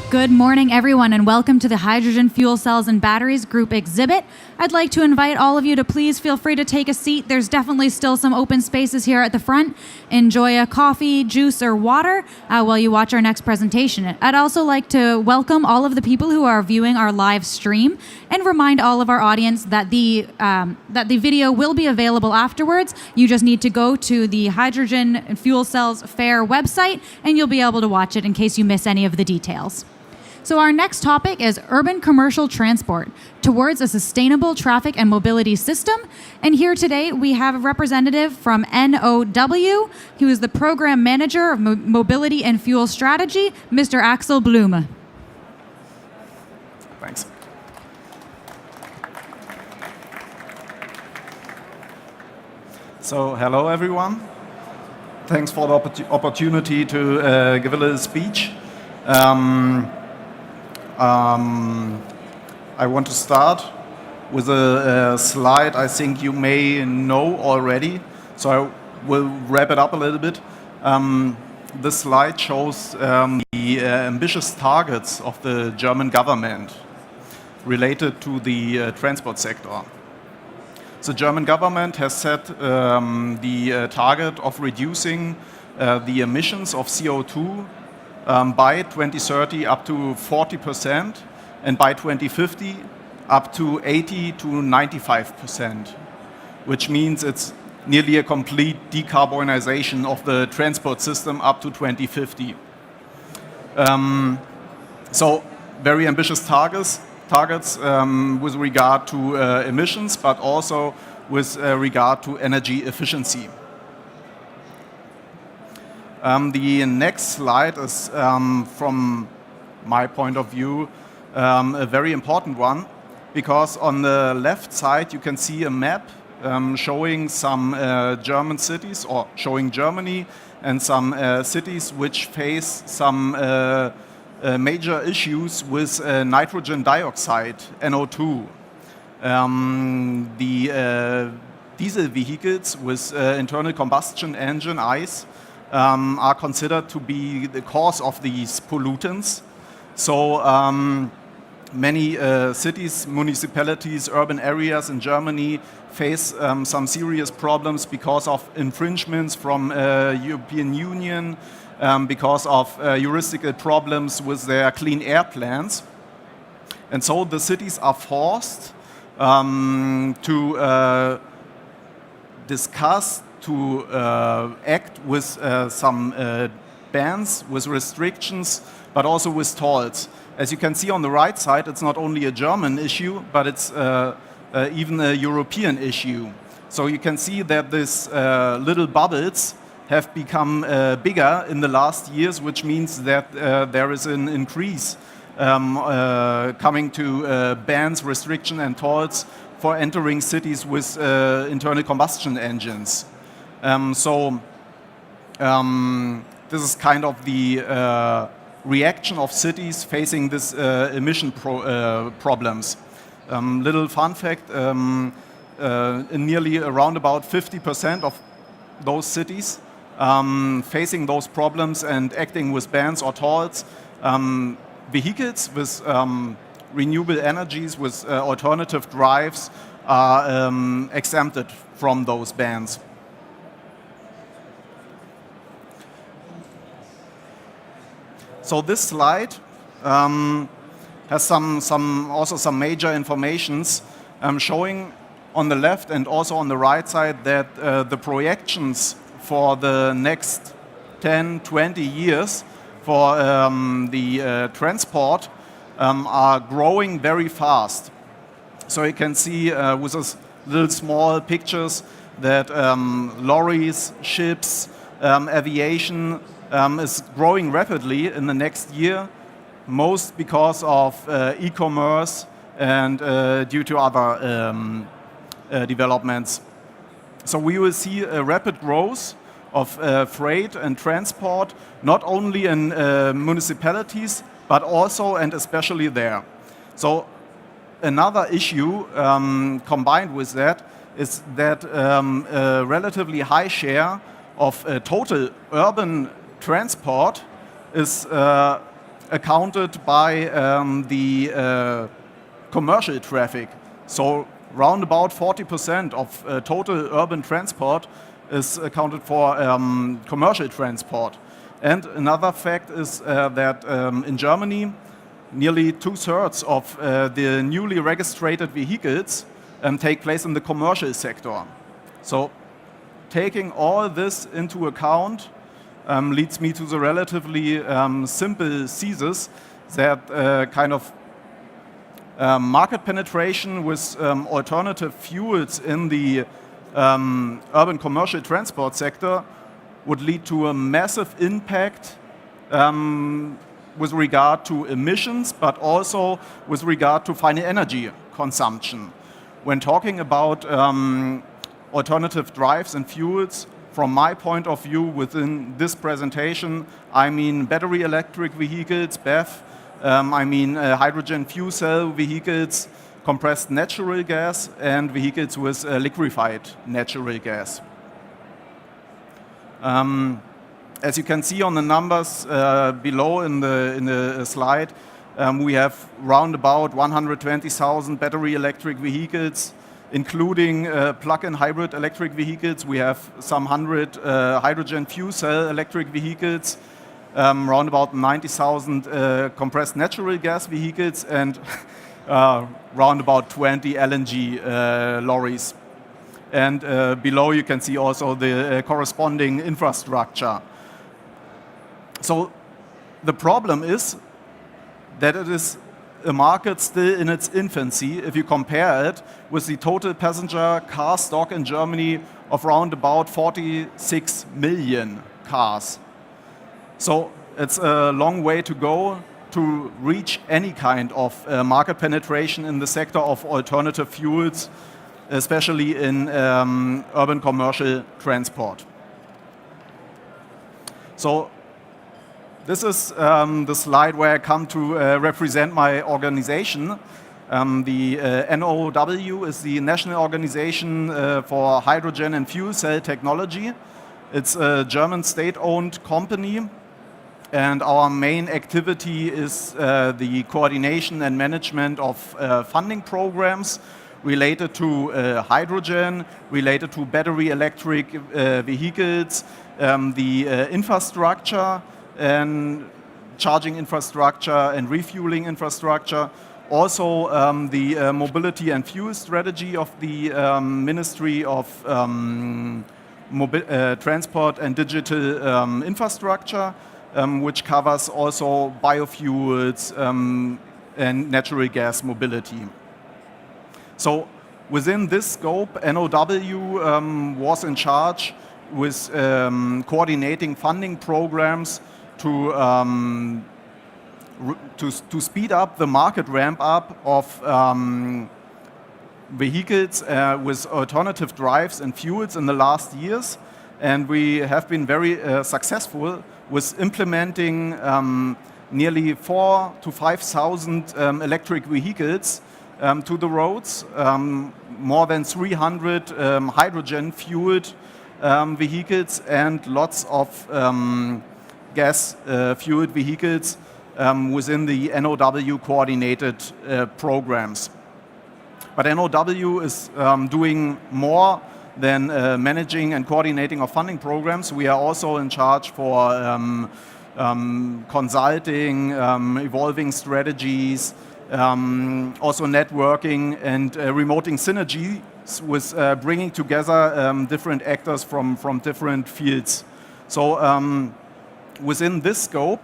Good morning, everyone, and welcome to the Hydrogen Fuel Cells and Batteries Group exhibit. I'd like to invite all of you to please feel free to take a seat. There's definitely still some open spaces here at the front. Enjoy a coffee, juice, or water while you watch our next presentation. I'd also like to welcome all of the people who are viewing our live stream and remind all of our audience that the video will be available afterwards. You just need to go to the Hydrogen Fuel Cells Fair website and you'll be able to watch it in case you miss any of the details. So our next topic is urban commercial transport towards a sustainable traffic and mobility system. And here today we have a representative from NOW, who is the Program Manager of Mobility and Fuel Strategy, Mr. Axel Blume. Thanks. So hello everyone. Thanks for the opportunity to give a little speech. I want to start with a slide I think you may know already, so I will wrap it up a little bit. This slide shows the ambitious targets of the German government related to the transport sector. The German government has set the target of reducing the emissions of CO2 by 2030 up to 40%, and by 2050 up to 80 to 95%, which means it's nearly a complete decarbonization of the transport system up to 2050. So very ambitious targets with regard to emissions, but also with regard to energy efficiency. The next slide is, from my point of view, a very important one, because on the left side you can see a map showing some German cities, or showing Germany, and some cities which face some major issues with nitrogen dioxide, NO2. The diesel vehicles with internal combustion engine, ICE, are considered to be the cause of these pollutants. So many cities, municipalities, urban areas in Germany face some serious problems because of infringements from European Union, because of juridical problems with their clean air plans. And so the cities are forced to discuss, to act with some bans, with restrictions, but also with tolls. As you can see on the right side, it's not only a German issue, but it's even a European issue. So you can see that these little bubbles have become bigger in the last years, which means that there is an increase coming to bans, restriction and tolls for entering cities with internal combustion engines. This is kind of the reaction of cities facing this emission problems. Little fun fact, in nearly around about 50% of those cities facing those problems and acting with bans or tolls, vehicles with renewable energies, with alternative drives, are exempted from those bans. So this slide has also some major informations showing on the left and also on the right side that the projections for the next 10, 20 years for the transport are growing very fast. So you can see with those little small pictures that lorries, ships, aviation is growing rapidly in the next year. most because of e-commerce and due to other developments. So we will see a rapid growth of freight and transport, not only in municipalities, but also and especially there. So another issue combined with that is that a relatively high share of total urban transport is accounted by the commercial traffic. So round about 40% of total urban transport is accounted for commercial transport. And another fact is that in Germany, nearly 2/3 of the newly registered vehicles take place in the commercial sector. So taking all this into account leads me to the relatively simple thesis that kind of market penetration with alternative fuels in the urban commercial transport sector would lead to a massive impact with regard to emissions, but also with regard to final energy consumption. When talking about alternative drives and fuels, from my point of view within this presentation, I mean battery electric vehicles, BEV, I mean hydrogen fuel cell vehicles, compressed natural gas, and vehicles with liquefied natural gas. As you can see on the numbers below in the slide, we have round about 120,000 battery electric vehicles, including plug-in hybrid electric vehicles. We have some 100 hydrogen fuel cell electric vehicles, round about 90,000 compressed natural gas vehicles, and round about 20 LNG lorries. And below you can see also the corresponding infrastructure. So the problem is that it is a market still in its infancy if you compare it with the total passenger car stock in Germany of around about 46 million cars. So it's a long way to go to reach any kind of market penetration in the sector of alternative fuels, especially in urban commercial transport. So this is the slide where I come to represent my organization. The NOW is the National Organization for Hydrogen and Fuel Cell Technology. It's a German state-owned company, and our main activity is the coordination and management of funding programs related to hydrogen, related to battery electric vehicles, the infrastructure, and charging infrastructure and refueling infrastructure. Also the mobility and fuel strategy of the Ministry of Transport and Digital Infrastructure, which covers also biofuels and natural gas mobility. So within this scope, NOW was in charge with coordinating funding programs to speed up the market ramp up of vehicles with alternative drives and fuels in the last years. And we have been very successful with implementing nearly 4,000 to 5,000 electric vehicles to the roads, more than 300 hydrogen-fueled vehicles, and lots of gas-fueled vehicles within the NOW coordinated programs. But NOW is doing more than managing and coordinating of funding programs. We are also in charge for consulting, evolving strategies, also networking and remoting synergies with bringing together different actors from different fields. So within this scope,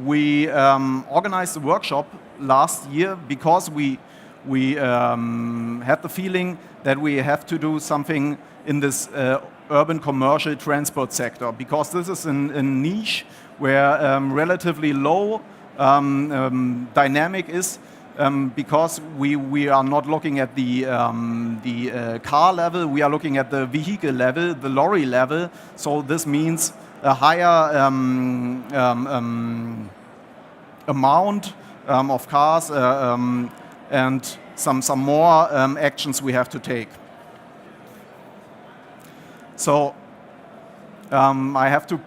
we organized a workshop last year because we had the feeling that we have to do something in this urban commercial transport sector, because this is a niche where relatively low dynamic is because we are not looking at the car level, we are looking at the vehicle level, the lorry level. So this means a higher amount of cars and some more actions we have to take. So I have to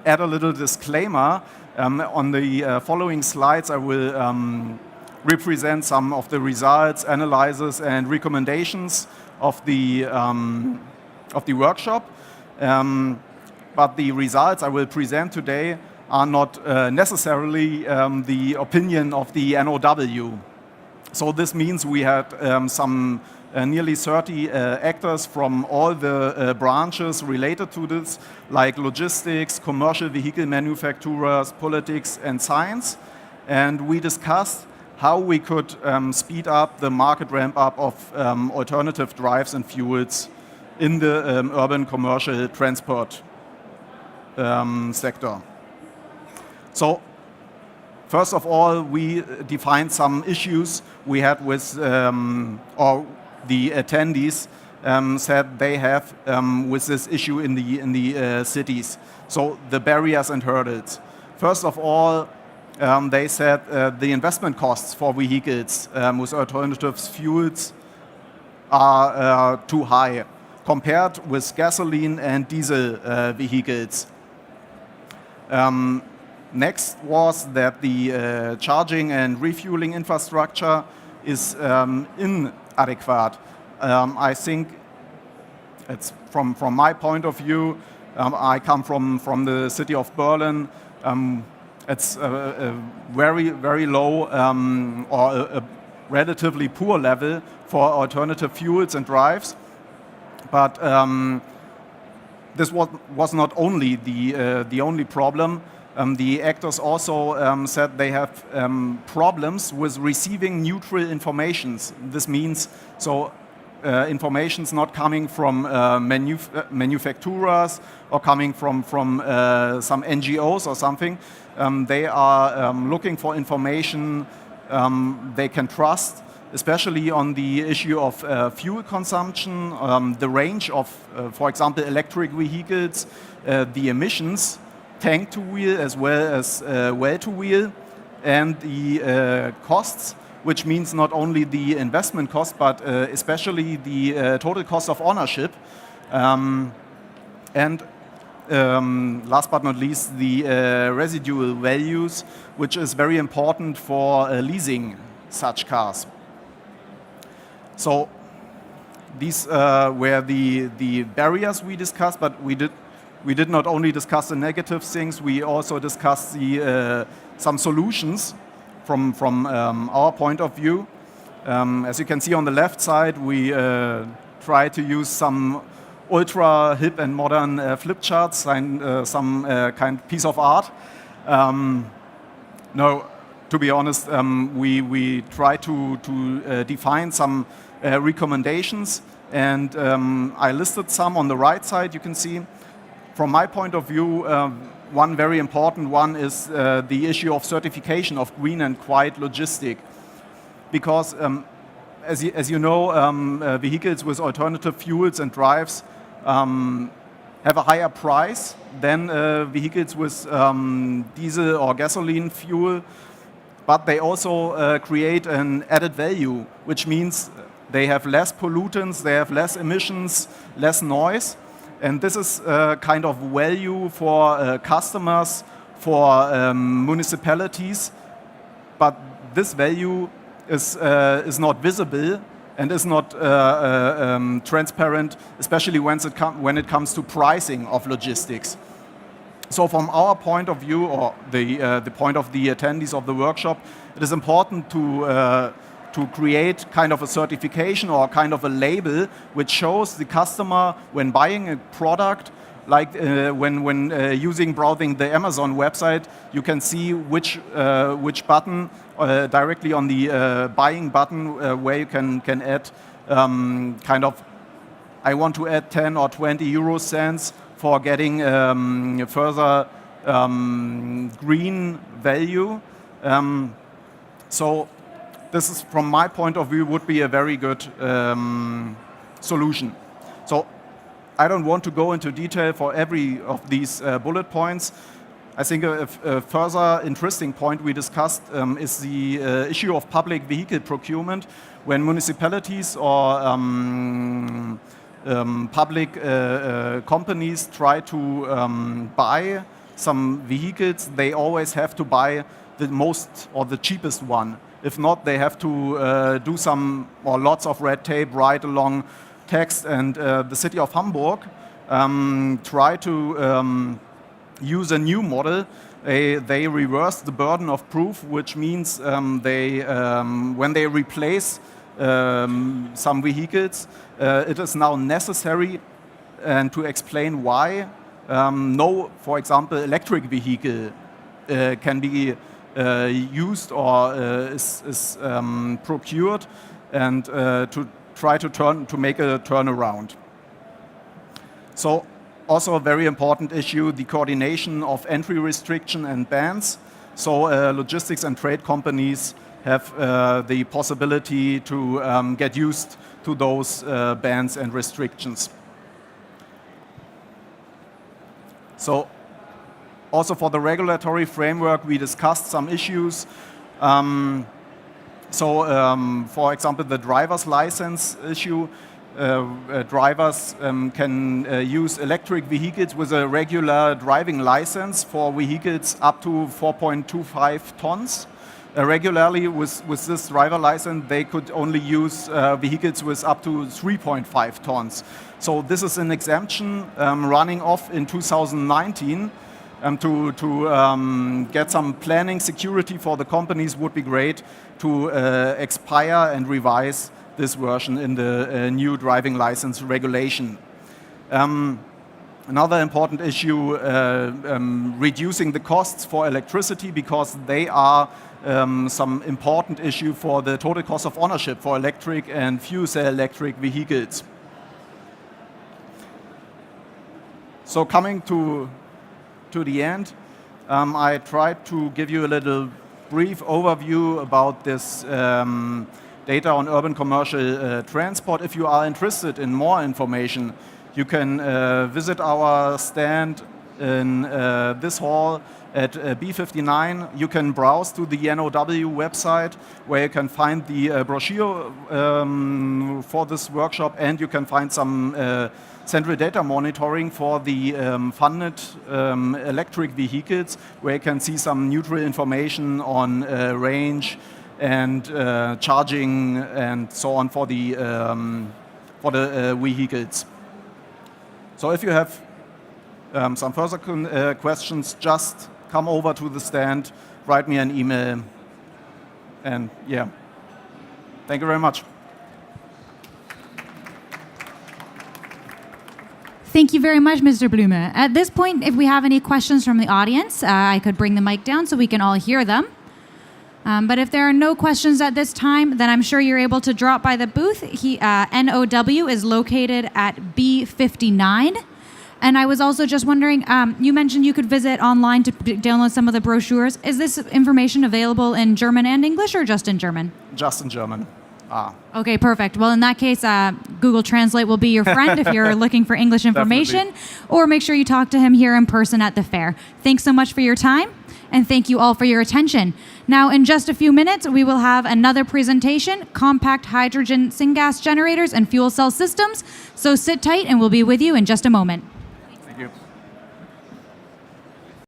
add a little disclaimer. On the following slides, I will represent some of the results, analyses, and recommendations of the workshop. But the results I will present today are not necessarily the opinion of the NOW. So this means we had some nearly 30 actors from all the branches related to this, like logistics, commercial vehicle manufacturers, politics, and science. And we discussed how we could speed up the market ramp-up of alternative drives and fuels in the urban commercial transport sector. So, first of all, we defined some issues we had with, or the attendees said they have with this issue in the cities. So the barriers and hurdles. First of all, they said the investment costs for vehicles with alternative fuels are too high compared with gasoline and diesel vehicles. Next was that the charging and refueling infrastructure is inadequate. I think it's from my point of view, I come from the city of Berlin. It's a very low or a relatively poor level for alternative fuels and drives. But this was not only the only problem. The actors also said they have problems with receiving neutral informations. This means information's not coming from manufacturers or coming from some NGOs or something. They are looking for information they can trust, especially on the issue of fuel consumption, the range of, for example, electric vehicles, the emissions, tank to wheel as well as well to wheel, and the costs, which means not only the investment cost, but especially the total cost of ownership. And last but not least, the residual values, which is very important for leasing such cars. So these were the barriers we discussed, but we did not only discuss the negative things, we also discussed some solutions from our point of view. As you can see on the left side, we try to use some ultra hip and modern flip charts and some kind of piece of art. No, to be honest, we try to define some recommendations, and I listed some on the right side. You can see, from my point of view, one very important one is the issue of certification of green and quiet logistic. Because as you know, vehicles with alternative fuels and drives have a higher price than vehicles with diesel or gasoline fuel, but they also create an added value, which means they have less pollutants, they have less emissions, less noise. And this is kind of value for customers, for municipalities, but this value is not visible and is not transparent, especially when it comes to pricing of logistics. So from our point of view, or the point of the attendees of the workshop, it is important to create kind of a certification or kind of a label which shows the customer when buying a product, like when browsing the Amazon website, you can see which button directly on the buying button where you can add kind of, I want to add 10 or 20 euro cents for getting further green value. So this is, from my point of view, would be a very good solution. So I don't want to go into detail for every of these bullet points. I think a further interesting point we discussed is the issue of public vehicle procurement. When municipalities or public companies try to buy some vehicles, they always have to buy the most or the cheapest one. If not, they have to do some or lots of red tape, write along text, and the city of Hamburg try to use a new model. They reverse the burden of proof, which means when they replace some vehicles, it is now necessary, and to explain why, no, for example, electric vehicle can be used or is procured, and to try to make a turnaround. So also a very important issue, the coordination of entry restriction and bans. So logistics and trade companies have the possibility to get used to those bans and restrictions. So also for the regulatory framework, we discussed some issues. For example, the driver's license issue. Drivers can use electric vehicles with a regular driving license for vehicles up to 4.25 tons. Regularly, with this driver license, they could only use vehicles with up to 3.5 tons. So this is an exemption running off in 2019. To get some planning security for the companies would be great to expire and revise this version in the new driving license regulation. Another important issue, reducing the costs for electricity, because they are some important issue for the total cost of ownership for electric and fuel cell electric vehicles. So coming to the end, I tried to give you a little brief overview about this data on urban commercial transport. If you are interested in more information, you can visit our stand in this hall at B59. You can browse to the NOW website, where you can find the brochure for this workshop, and you can find some central data monitoring for the funded electric vehicles, where you can see some neutral information on range and charging and so on for the vehicles. So if you have some further questions, just come over to the stand, write me an email, and yeah, thank you very much. Thank you very much, Mr. Blume. At this point, if we have any questions from the audience, I could bring the mic down so we can all hear them. But if there are no questions at this time, then I'm sure you're able to drop by the booth. NOW is located at B59. And I was also just wondering, you mentioned you could visit online to download some of the brochures. Is this information available in German and English, or just in German? Just in German. Okay, perfect. Well, in that case, Google Translate will be your friend if you're looking for English information. Or make sure you talk to him here in person at the fair. Thanks so much for your time, and thank you all for your attention. Now, in just a few minutes, we will have another presentation, Compact Hydrogen Syngas Generators and Fuel Cell Systems. So sit tight, and we'll be with you in just a moment.